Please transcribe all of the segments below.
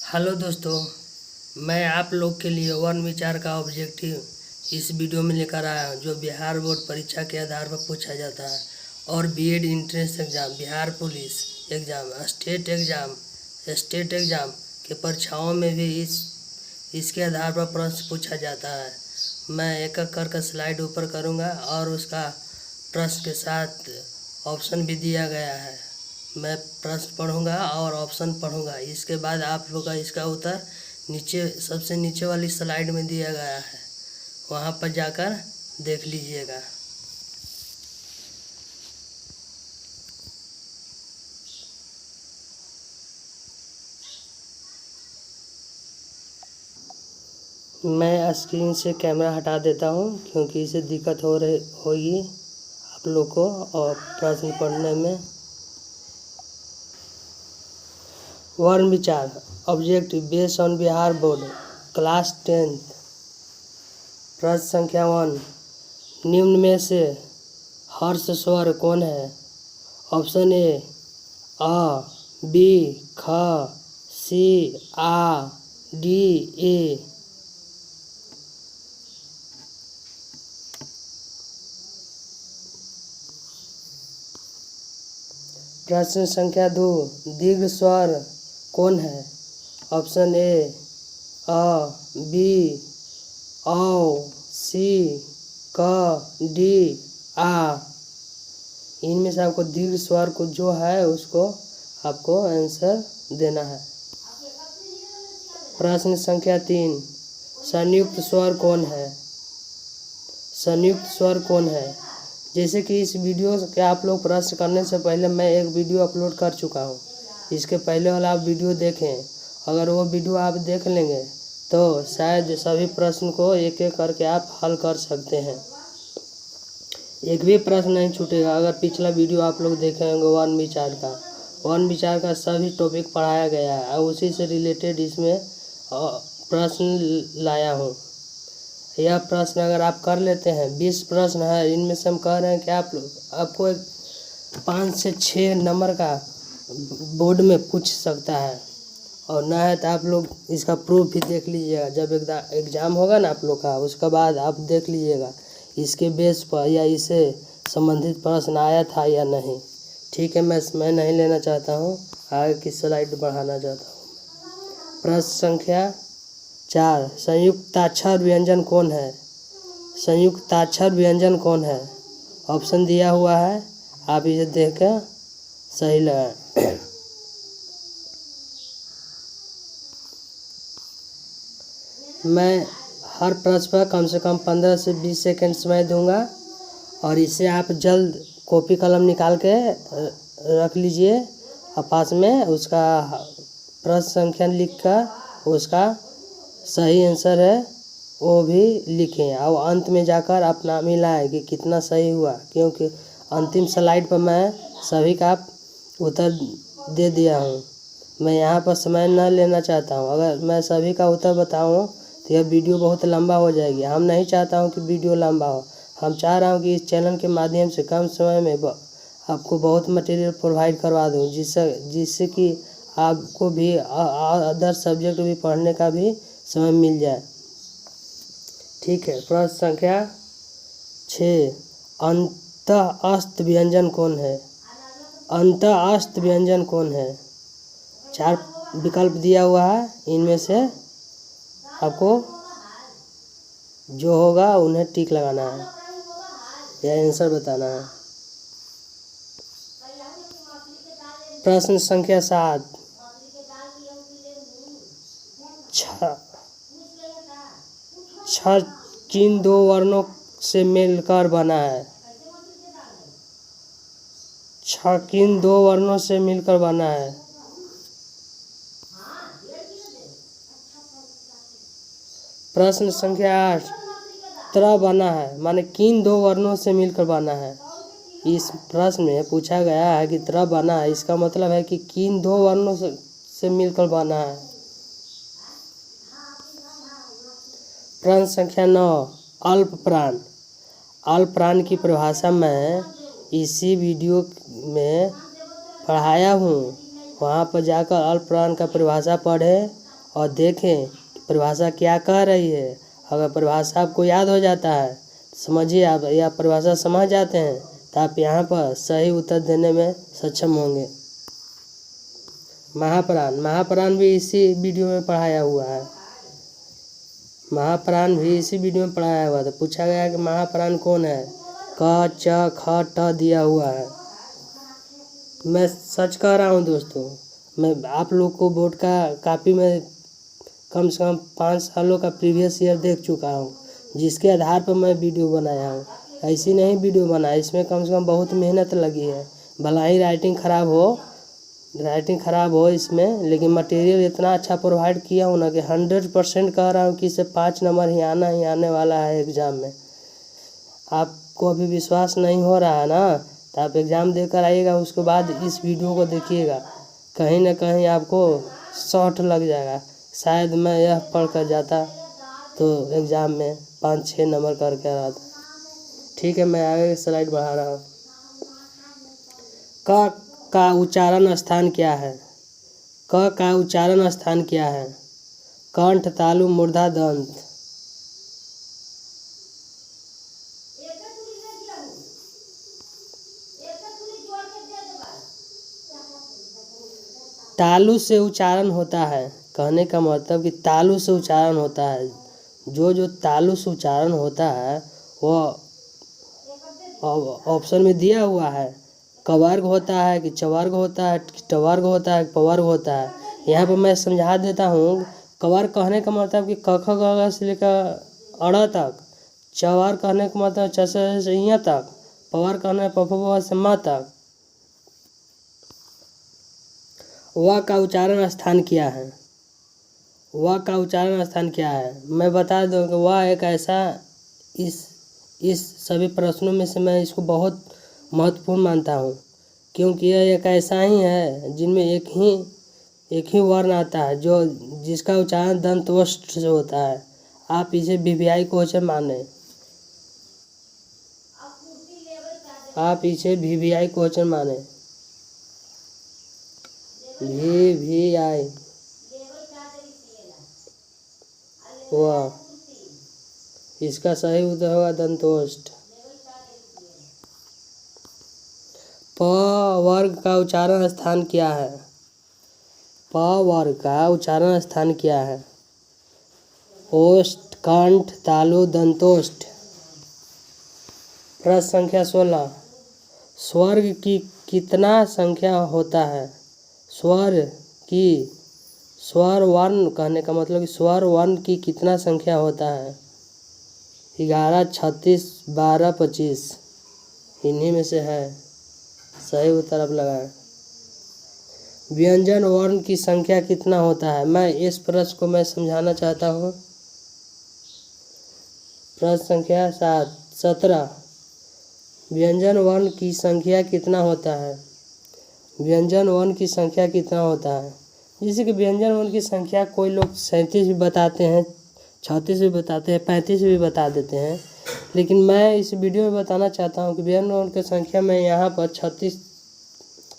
Hello दोस्तों, मैं आप लोग के लिए वन विचार का ऑब्जेक्टिव इस वीडियो में लेकर आया हूँ, जो बिहार बोर्ड परीक्षा के आधार पर पूछा जाता है। और BEd entrance exam, Bihar police exam, state exam के परीक्षाओं में भी इसके आधार पर प्रश्न पूछा जाता है। मैं एक एक करके स्लाइड ऊपर करूँगा और उसका प्रश्न के साथ ऑप्शन भी दिया गया है। मैं प्रश्न पढ़ूंगा और ऑप्शन पढ़ूंगा। इसके बाद आप लोग का इसका उत्तर नीचे सबसे नीचे वाली स्लाइड में दिया गया है, वहाँ पर जाकर देख लीजिएगा। मैं स्क्रीन से कैमरा हटा देता हूँ क्योंकि इसे दिक्कत होगी आप लोग को और प्रश्न पढ़ने में। वन विचार objective based on Bihar board class 10th। प्रश्न संख्या 1, निम्न में से हर्ष स्वर कौन है? ऑप्शन ए अ, बी ख, सी आ, डी ए। प्रश्न संख्या 2, दीर्घ स्वर कौन है? ऑप्शन ए अ, बी औ, सी क, डी आ। इनमें से आपको दीर्घ स्वर को जो है उसको आपको आंसर देना है। प्रश्न संख्या 3, संयुक्त स्वर कौन है? संयुक्त स्वर कौन है? जैसे कि इस वीडियो के आप लोग प्रश्न करने से पहले मैं एक वीडियो अपलोड कर चुका हूँ। इसके पहले वाला आप वीडियो देखें। अगर वो वीडियो आप देख लेंगे तो शायद सभी प्रश्न को एक एक करके आप हल कर सकते हैं। एक भी प्रश्न नहीं छूटेगा अगर पिछला वीडियो आप लोग देखे होंगे। वन विचार का सभी टॉपिक पढ़ाया गया है और उसी से रिलेटेड इसमें प्रश्न लाया हूँ। यह प्रश्न अगर आप कर लेते हैं, 20 प्रश्न है, इनमें से हम कह रहे हैं कि आपको 5 से 6 नंबर का बोर्ड में पूछ सकता है। और ना है तो आप लोग इसका प्रूफ भी देख लीजिएगा। जब एग्ज़ाम होगा ना आप लोग का, उसके बाद आप देख लीजिएगा इसके बेस पर या इससे संबंधित प्रश्न आया था या नहीं। ठीक है, मैं नहीं लेना चाहता हूँ, आगे की स्लाइड बढ़ाना चाहता हूँ। प्रश्न संख्या 4, संयुक्ताक्षर व्यंजन कौन है? संयुक्ताक्षर व्यंजन कौन है? ऑप्शन दिया हुआ है, आप इसे देख कर सही लगाएं। मैं हर प्रश्न पर कम से कम 15 से 20 सेकंड समय दूंगा और इसे आप जल्द कॉपी कलम निकाल के रख लीजिए और पास में उसका प्रश्न संख्या लिख कर उसका सही आंसर है वो भी लिखें और अंत में जाकर अपना मिलाएं कि कितना सही हुआ, क्योंकि अंतिम स्लाइड पर मैं सभी का उत्तर दे दिया हूँ। मैं यहाँ पर समय न लेना चाहता हूँ। अगर मैं सभी का उत्तर बताऊँ तो यह वीडियो बहुत लंबा हो जाएगी। हम नहीं चाहता हूँ कि वीडियो लंबा हो। हम चाह रहा हूँ कि इस चैनल के माध्यम से कम समय में आपको बहुत मटेरियल प्रोवाइड करवा दूँ, जिससे कि आपको भी अदर सब्जेक्ट भी पढ़ने का भी समय मिल जाए। ठीक है। प्रश्न संख्या 6, अंतःस्थ व्यंजन कौन है? अंतःस्थ व्यंजन कौन है? 4 विकल्प दिया हुआ है, इनमें से आपको जो होगा उन्हें टिक लगाना है या आंसर बताना है। प्रश्न संख्या 7, छ किन 2 वर्णों से मिलकर बना है? छ किन 2 वर्णों से मिलकर बना है? प्रश्न संख्या 8, त्र बना है, माने किन 2 वर्णों से मिलकर बना है? इस प्रश्न में पूछा गया है कि त्र बना है, इसका मतलब है कि किन 2 वर्णों से मिलकर बना है। प्रश्न संख्या 9, अल्प प्राण। अल्प प्राण की परिभाषा मैं इसी वीडियो में पढ़ाया हूँ, वहाँ पर जाकर अल्प प्राण का परिभाषा पढ़ें और देखें कि परिभाषा क्या कह रही है। अगर परिभाषा आपको याद हो जाता है, समझिए आप या परिभाषा समझ जाते हैं, तो आप यहाँ पर सही उत्तर देने में सक्षम होंगे। महाप्राण भी इसी वीडियो में पढ़ाया हुआ है। महाप्राण भी इसी वीडियो में पढ़ाया हुआ था। पूछा गया कि महाप्राण कौन है। क च ख ट दिया हुआ है। मैं सच कह रहा हूँ दोस्तों, मैं आप लोग को बोर्ड का कापी में कम से कम 5 सालों का प्रीवियस ईयर देख चुका हूँ, जिसके आधार पर मैं वीडियो बनाया हूँ। ऐसी नहीं वीडियो बनाया, इसमें कम से कम बहुत मेहनत लगी है। भला ही राइटिंग ख़राब हो इसमें, लेकिन मटेरियल इतना अच्छा प्रोवाइड किया हूँ ना कि 100% कह रहा हूँ कि इससे 5 नंबर ही आने वाला है एग्ज़ाम में। आपको अभी विश्वास नहीं हो रहा है ना, तो आप एग्ज़ाम देकर आइएगा, उसके बाद इस वीडियो को देखिएगा। कहीं ना कहीं आपको शॉर्ट लग जाएगा। शायद मैं यह पढ़ कर जाता तो एग्ज़ाम में 5-6 नंबर करके आ था। ठीक है, मैं आगे स्लाइड बढ़ा रहा हूँ। क का उच्चारण स्थान क्या है। क का उच्चारण स्थान क्या है। कंठ, तालु, मूर्धा, दंत। तालु से उच्चारण होता है। कहने का मतलब कि तालु से उच्चारण होता है। जो तालु से उच्चारण होता है वो ऑप्शन में दिया हुआ है। कवर्ग होता है कि चवर्ग होता है कि टवर्ग होता है कि पवर्ग होता है। यहाँ पर मैं समझा देता हूँ। कवर्ग कहने का मतलब कि क ख ग से लेकर अड़ तक। चवर्ग कहने का मतलब च से य तक। पवर्ग कहने प फ ब से म तक। व का उच्चारण स्थान क्या है। व का उच्चारण स्थान क्या है, मैं बता दूं कि वह एक ऐसा इस सभी प्रश्नों में से मैं इसको बहुत महत्वपूर्ण मानता हूँ, क्योंकि यह एक ऐसा ही है जिनमें एक ही वर्ण आता है जिसका उच्चारण दंतवस्त से होता है। आप इसे वीवीआई क्वेश्चन माने। वीवीआई वाह, इसका सही उत्तर होगा दंतोष्ठ। प वर्ग का उच्चारण स्थान क्या है। प वर्ग का उच्चारण स्थान क्या है। ओष्ठ, कंठ, तालु, दंतोष्ठ। प्रश्न संख्या 16। स्वर्ग की कितना संख्या होता है। स्वर वर्ण कहने का मतलब कि स्वर वर्ण की कितना संख्या होता है। 11, 36, 12, 25। इन्हीं में से है। सही उत्तर आप लगाएं। व्यंजन वर्ण की संख्या कितना होता है। मैं इस प्रश्न को समझाना चाहता हूँ। प्रश्न संख्या 17। व्यंजन वर्ण की संख्या कितना होता है। व्यंजन वर्ण की संख्या कितना होता है। जैसे कि व्यंजन वर्ण की संख्या कोई लोग 37 भी बताते हैं, 36 भी बताते हैं, 35 भी बता देते हैं, लेकिन मैं इस वीडियो में बताना चाहता हूँ कि व्यंजन वर्ण की संख्या मैं यहाँ पर 36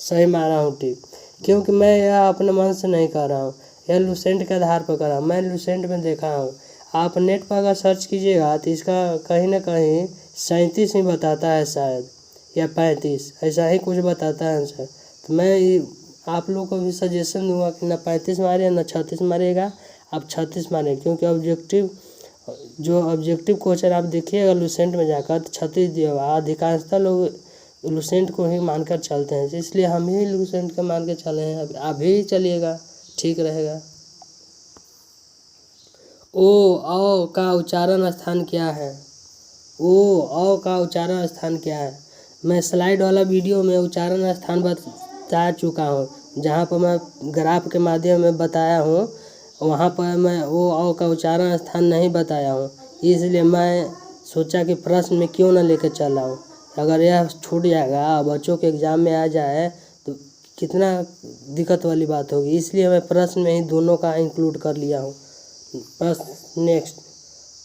सही मारा हूँ टिक, क्योंकि मैं यह अपने मन से नहीं कर रहा हूँ, यह लुसेंट के आधार पर कर रहा हूँ। मैं लुसेंट में देखा हूँ। आप नेट पर अगर सर्च कीजिएगा तो इसका कहीं ना कहीं 37 ही बताता है शायद, या 35, ऐसा ही कुछ बताता है आंसर। तो मैं आप लोगों को भी सजेशन दूंगा कि ना 35 मारिए ना 36 मारिएगा, आप 36 मारिए, क्योंकि ऑब्जेक्टिव क्वेश्चन आप देखिएगा लुसेंट में जाकर तो 36 दिया हुआ। अधिकांशतः लोग लुसेंट को ही मानकर चलते हैं, इसलिए हम ही लुसेंट को मान के चले हैं। आप भी चलिएगा, ठीक रहेगा। ओ का उच्चारण स्थान क्या है। ओ का उच्चारण स्थान क्या है। मैं स्लाइड वाला वीडियो में उच्चारण स्थान बता चुका हूँ, जहाँ पर मैं ग्राफ के माध्यम में बताया हूँ, वहाँ पर मैं ओ का उच्चारण स्थान नहीं बताया हूँ। इसलिए मैं सोचा कि प्रश्न में क्यों ना लेकर चल रहा हूँ। अगर यह छूट जाएगा, बच्चों के एग्ज़ाम में आ जाए तो कितना दिक्कत वाली बात होगी, इसलिए मैं प्रश्न में ही दोनों का इंक्लूड कर लिया हूँ। नेक्स्ट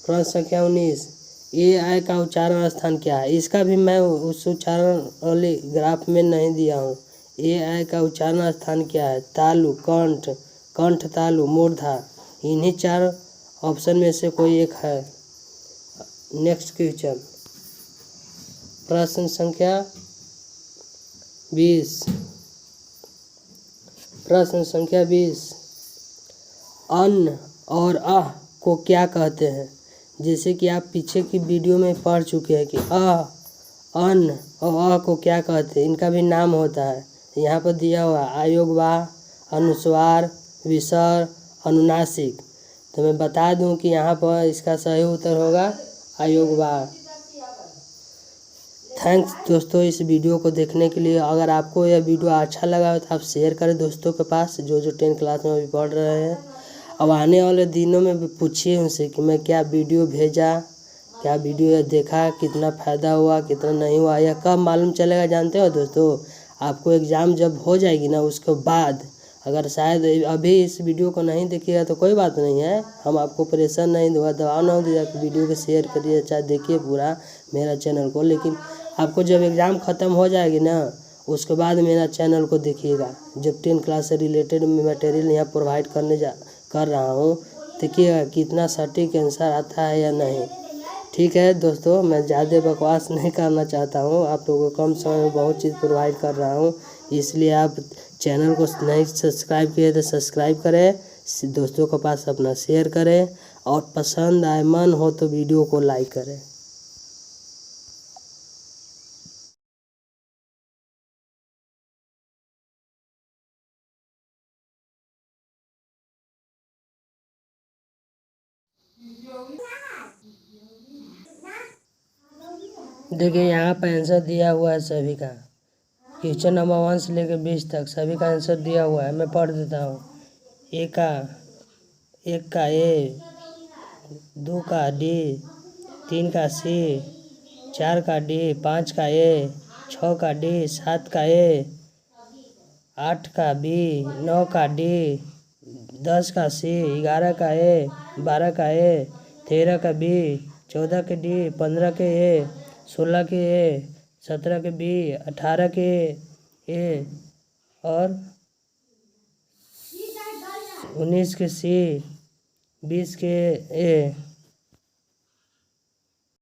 प्रश्न संख्या 19। AI का उच्चारण स्थान क्या है। इसका भी मैं उस उच्चारण वाले ग्राफ में नहीं दिया हूँ। AI का उच्चारण स्थान क्या है। तालु, कंठ, तालु, मूर्धा। इन्हीं 4 ऑप्शन में से कोई एक है। नेक्स्ट क्वेश्चन, प्रश्न संख्या 20। प्रश्न संख्या 20, अन्न और आह को क्या कहते हैं? जैसे कि आप पीछे की वीडियो में पढ़ चुके हैं कि अन्न और आह को क्या कहते हैं, इनका भी नाम होता है। यहाँ पर दिया हुआ अयोगवाह, अनुस्वार, विसर्ग, अनुनासिक। तो मैं बता दूं कि यहाँ पर इसका सही उत्तर होगा अयोगवाह। थैंक्स दोस्तों इस वीडियो को देखने के लिए। अगर आपको यह वीडियो अच्छा लगा हो तो आप शेयर करें दोस्तों के पास, जो 10 क्लास में अभी पढ़ रहे हैं। अब आने वाले दिनों में भी पूछिए उनसे कि मैं क्या वीडियो भेजा, क्या वीडियो देखा, कितना फ़ायदा हुआ, कितना नहीं हुआ। यह कब मालूम चलेगा जानते हो दोस्तों? आपको एग्ज़ाम जब हो जाएगी ना, उसके बाद अगर शायद अभी इस वीडियो को नहीं देखिएगा तो कोई बात नहीं है, हम आपको प्रेशर नहीं दूँगा, दबाव ना दिया कि वीडियो को शेयर करिए, चाहे देखिए पूरा मेरा चैनल को। लेकिन आपको जब एग्ज़ाम ख़त्म हो जाएगी ना, उसके बाद मेरा चैनल को देखिएगा। जब 10 क्लास से रिलेटेड मटेरियल यहाँ प्रोवाइड कर रहा हूँ, देखिएगा कितना सटीक आंसर आता है या नहीं। ठीक है दोस्तों, मैं ज़्यादा बकवास नहीं करना चाहता हूँ, आप लोगों को कम समय में बहुत चीज़ प्रोवाइड कर रहा हूँ, इसलिए आप चैनल को नहीं सब्सक्राइब किए तो सब्सक्राइब करें, दोस्तों के पास अपना शेयर करें, और पसंद आए मन हो तो वीडियो को लाइक करें। देखिए यहाँ पर आंसर दिया हुआ है सभी का, क्वेश्चन नंबर 1 से लेकर 20 तक सभी का आंसर दिया हुआ है। मैं पढ़ देता हूँ। एक का ए, 2 का डी, 3 का सी, 4 का डी, 5 का ए, 6 का डी, 7 का ए, 8 का बी, 9 का डी, 10 का सी, 11 का ए, 12 का ए, 13 का बी, 14 के डी, 15 के ए, 16 के ए, 17 के बी, 18 के ए और 19 के सी, 20 के ए।